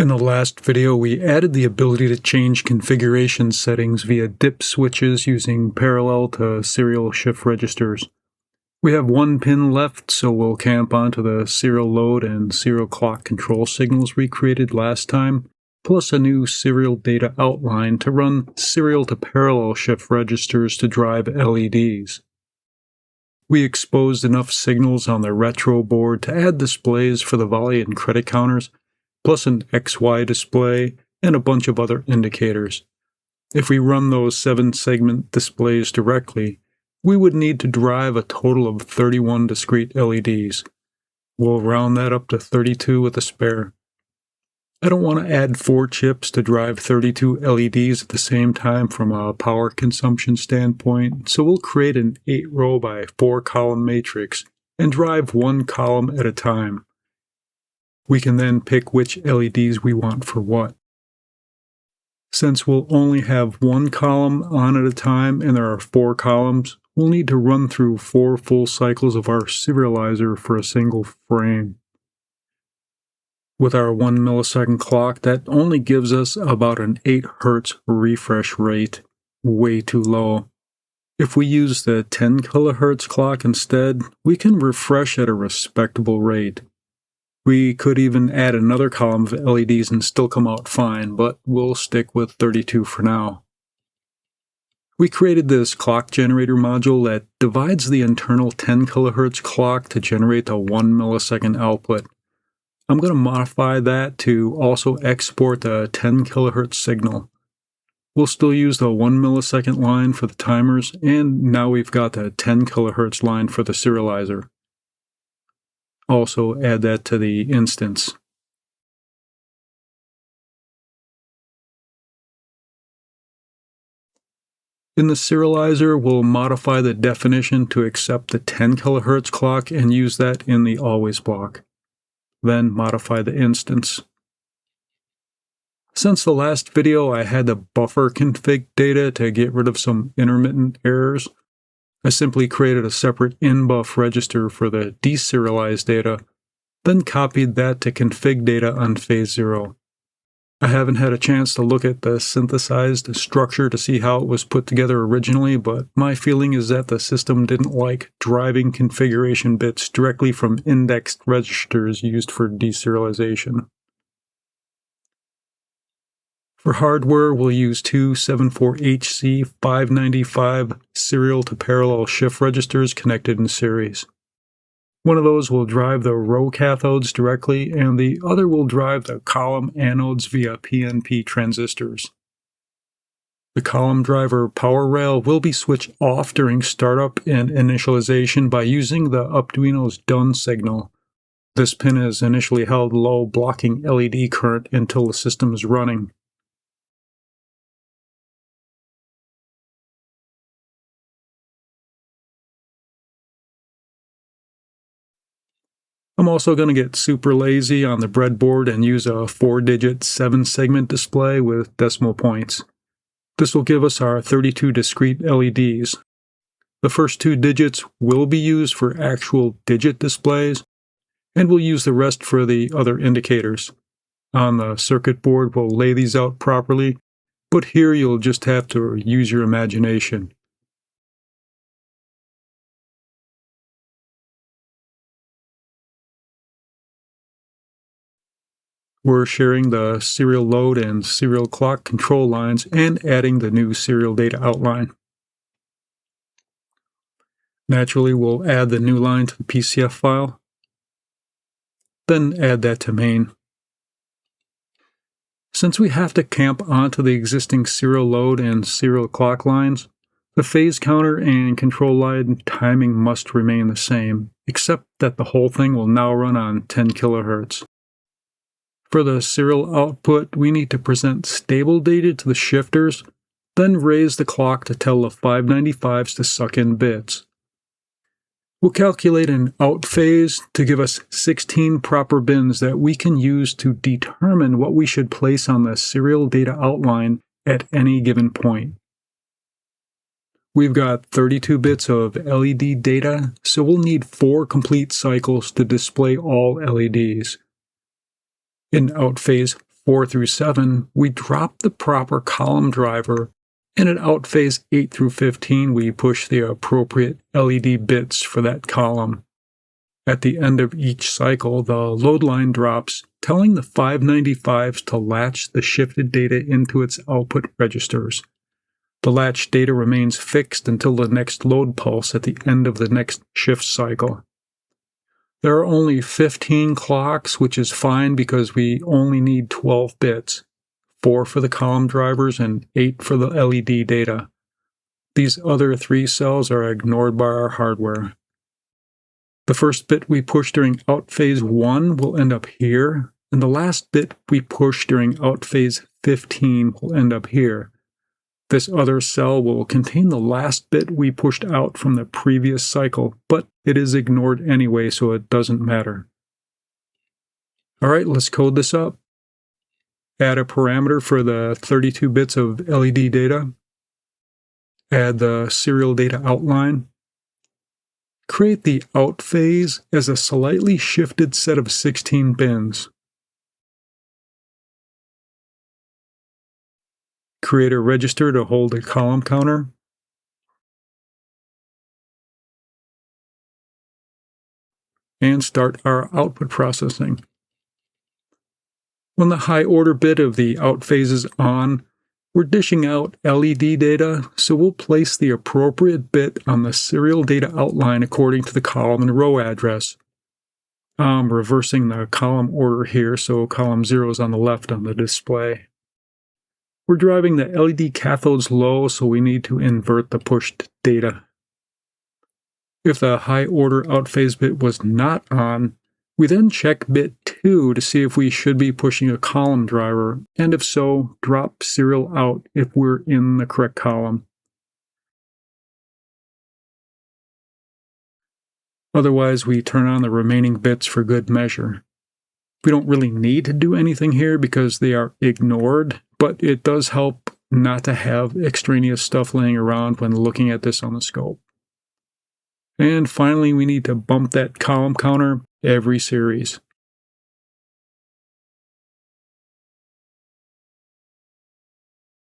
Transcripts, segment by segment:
In the last video, we added the ability to change configuration settings via dip switches using parallel to serial shift registers. We have one pin left, so we'll camp onto the serial load and serial clock control signals we created last time, plus a new serial data outline to run serial to parallel shift registers to drive LEDs. We exposed enough signals on the retro board to add displays for the volley and credit counters, plus an XY display and a bunch of other indicators. If we run those 7-segment displays directly, we would need to drive a total of 31 discrete LEDs. We'll round that up to 32 with a spare. I don't want to add 4 chips to drive 32 LEDs at the same time from a power consumption standpoint, so we'll create an 8-row by 4-column matrix and drive one column at a time. We can then pick which LEDs we want for what. Since we'll only have one column on at a time and there are 4 columns, we'll need to run through 4 full cycles of our serializer for a single frame. With our 1 millisecond clock, that only gives us about an 8 Hz refresh rate, way too low. If we use the 10 kHz clock instead, we can refresh at a respectable rate. We could even add another column of LEDs and still come out fine, but we'll stick with 32 for now. We created this clock generator module that divides the internal 10 kHz clock to generate the 1 millisecond output. I'm going to modify that to also export the 10 kHz signal. We'll still use the 1 millisecond line for the timers, and now we've got the 10 kHz line for the serializer. Also add that to the instance. In the serializer, we'll modify the definition to accept the 10 kHz clock and use that in the always block. Then modify the instance. Since the last video, I had the buffer config data to get rid of some intermittent errors. I simply created a separate in-buff register for the deserialized data, then copied that to config data on phase 0. I haven't had a chance to look at the synthesized structure to see how it was put together originally, but my feeling is that the system didn't like driving configuration bits directly from indexed registers used for deserialization. For hardware, we'll use 2 74HC595 serial to parallel shift registers connected in series. One of those will drive the row cathodes directly, and the other will drive the column anodes via PNP transistors. The column driver power rail will be switched off during startup and initialization by using the Arduino's done signal. This pin is initially held low, blocking LED current until the system is running. I'm also going to get super lazy on the breadboard and use a 4-digit 7-segment display with decimal points. This will give us our 32 discrete LEDs. The first 2 digits will be used for actual digit displays, and we'll use the rest for the other indicators. On the circuit board, we'll lay these out properly, but here you'll just have to use your imagination. We're sharing the serial load and serial clock control lines and adding the new serial data outline. Naturally, we'll add the new line to the PCF file, then add that to main. Since we have to camp onto the existing serial load and serial clock lines, the phase counter and control line timing must remain the same, except that the whole thing will now run on 10 kHz. For the serial output, we need to present stable data to the shifters, then raise the clock to tell the 595s to suck in bits. We'll calculate an out phase to give us 16 proper bins that we can use to determine what we should place on the serial data outline at any given point. We've got 32 bits of LED data, so we'll need 4 complete cycles to display all LEDs. In out phase 4 through 7, we drop the proper column driver, and at outphase 8 through 15, we push the appropriate LED bits for that column. At the end of each cycle, the load line drops, telling the 595s to latch the shifted data into its output registers. The latch data remains fixed until the next load pulse at the end of the next shift cycle. There are only 15 clocks, which is fine because we only need 12 bits, 4 for the column drivers and 8 for the LED data. These other 3 cells are ignored by our hardware. The first bit we push during outphase 1 will end up here, and the last bit we push during outphase 15 will end up here. This other cell will contain the last bit we pushed out from the previous cycle, but it is ignored anyway, so it doesn't matter. Alright, let's code this up. Add a parameter for the 32 bits of LED data. Add the serial data outline. Create the out phase as a slightly shifted set of 16 bins. Create a register to hold a column counter. And start our output processing. When the high order bit of the out phase is on, we're dishing out LED data, so we'll place the appropriate bit on the serial data outline according to the column and row address. I'm reversing the column order here, so column 0 is on the left on the display. We're driving the LED cathodes low, so we need to invert the pushed data. If the high order outphase bit was not on, we then check bit 2 to see if we should be pushing a column driver, and if so, drop serial out if we're in the correct column. Otherwise, we turn on the remaining bits for good measure. We don't really need to do anything here because they are ignored, but it does help not to have extraneous stuff laying around when looking at this on the scope. And finally, we need to bump that column counter every series.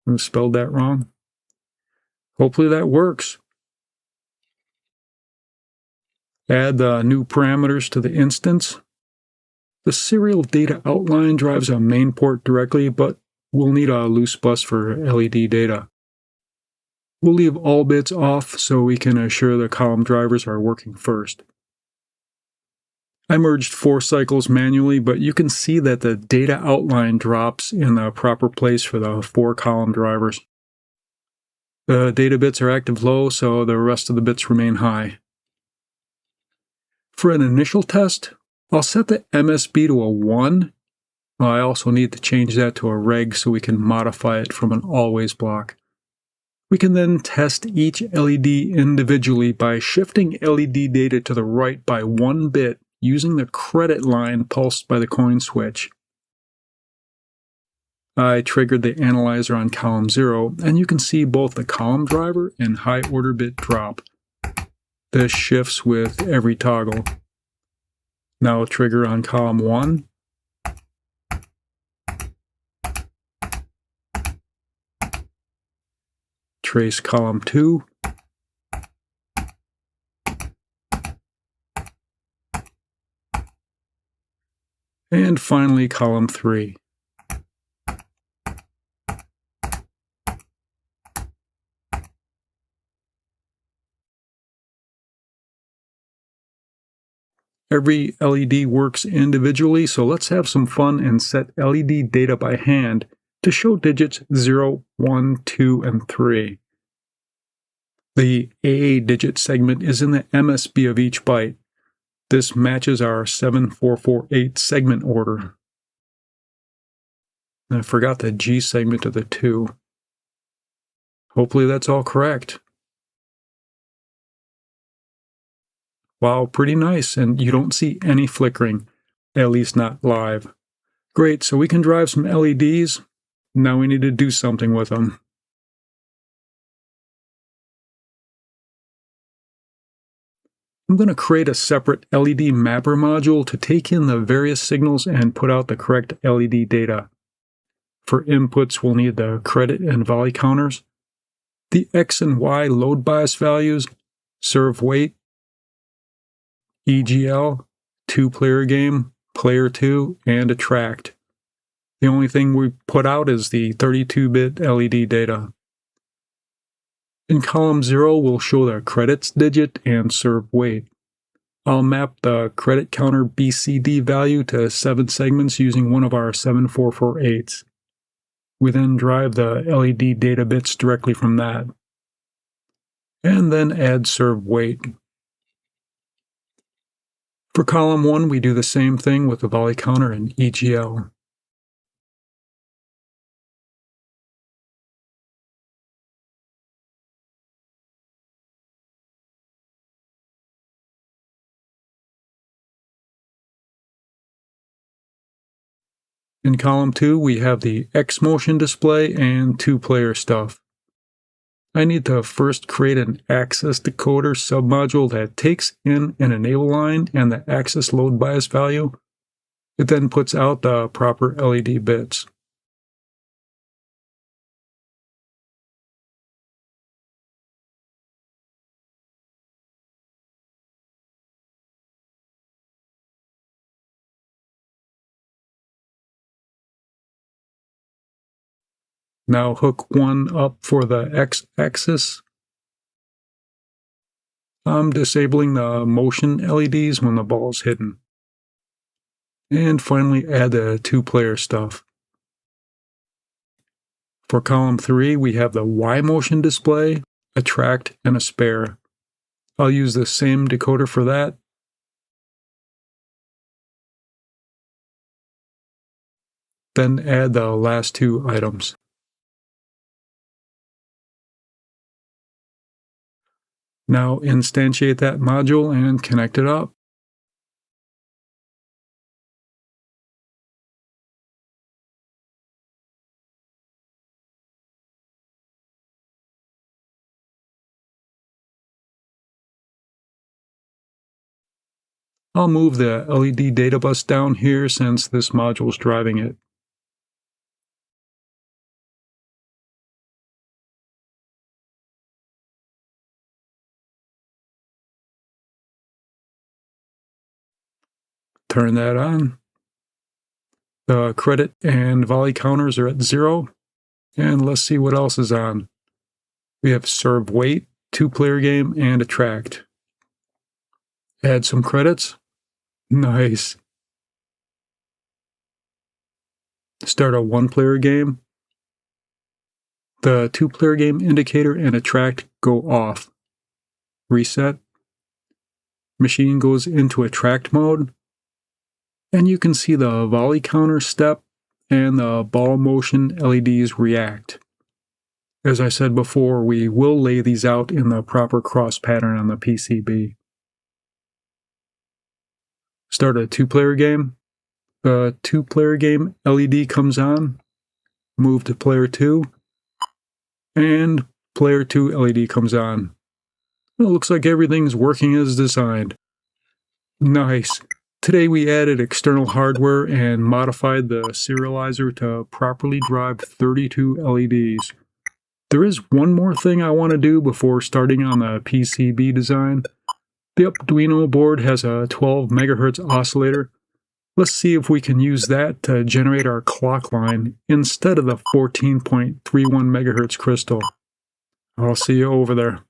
I spelled that wrong. Hopefully that works. Add the new parameters to the instance. The serial data outline drives a main port directly, but we'll need a loose bus for LED data. We'll leave all bits off so we can assure the column drivers are working first. I merged 4 cycles manually, but you can see that the data outline drops in the proper place for the 4 column drivers. The data bits are active low, so the rest of the bits remain high. For an initial test, I'll set the MSB to a 1. I also need to change that to a reg so we can modify it from an always block. We can then test each LED individually by shifting LED data to the right by 1 bit using the credit line pulsed by the coin switch. I triggered the analyzer on column 0, and you can see both the column driver and high order bit drop. This shifts with every toggle. Now trigger on column 1. Trace column 2. And finally column 3. Every LED works individually, so let's have some fun and set LED data by hand to show digits 0, 1, 2, and 3. The AA digit segment is in the MSB of each byte. This matches our 7448 segment order. I forgot the G segment of the 2. Hopefully that's all correct. Wow, pretty nice, and you don't see any flickering, at least not live. Great, so we can drive some LEDs. Now we need to do something with them. I'm going to create a separate LED mapper module to take in the various signals and put out the correct LED data. For inputs, we'll need the credit and volley counters, the X and Y load bias values, serve weight, EGL, 2-player game, player 2, and attract. The only thing we put out is the 32-bit LED data. In column 0, we'll show the credits digit and serve weight. I'll map the credit counter BCD value to 7 segments using one of our 7448s. We then drive the LED data bits directly from that. And then add serve weight. For column 1, we do the same thing with the volley counter and EGL. In column 2, we have the X motion display and 2-player stuff. I need to first create an access decoder submodule that takes in an enable line and the access load bias value. It then puts out the proper LED bits. Now hook one up for the X axis. I'm disabling the motion LEDs when the ball is hidden. And finally add the 2-player stuff. For column 3, we have the Y motion display, attract, and a spare. I'll use the same decoder for that. Then add the last 2 items. Now instantiate that module and connect it up. I'll move the LED data bus down here since this module is driving it. Turn that on. The credit and volley counters are at 0. And let's see what else is on. We have serve weight, 2-player game, and attract. Add some credits. Nice. Start a 1-player game. The 2-player game indicator and attract go off. Reset. Machine goes into attract mode. And you can see the volley counter step and the ball motion LEDs react. As I said before, we will lay these out in the proper cross pattern on the PCB. Start a 2-player game. The 2-player game LED comes on. Move to player 2. And player 2 LED comes on. It looks like everything's working as designed. Nice. Today we added external hardware and modified the serializer to properly drive 32 LEDs. There is one more thing I want to do before starting on the PCB design. The Arduino board has a 12 MHz oscillator. Let's see if we can use that to generate our clock line instead of the 14.31 MHz crystal. I'll see you over there.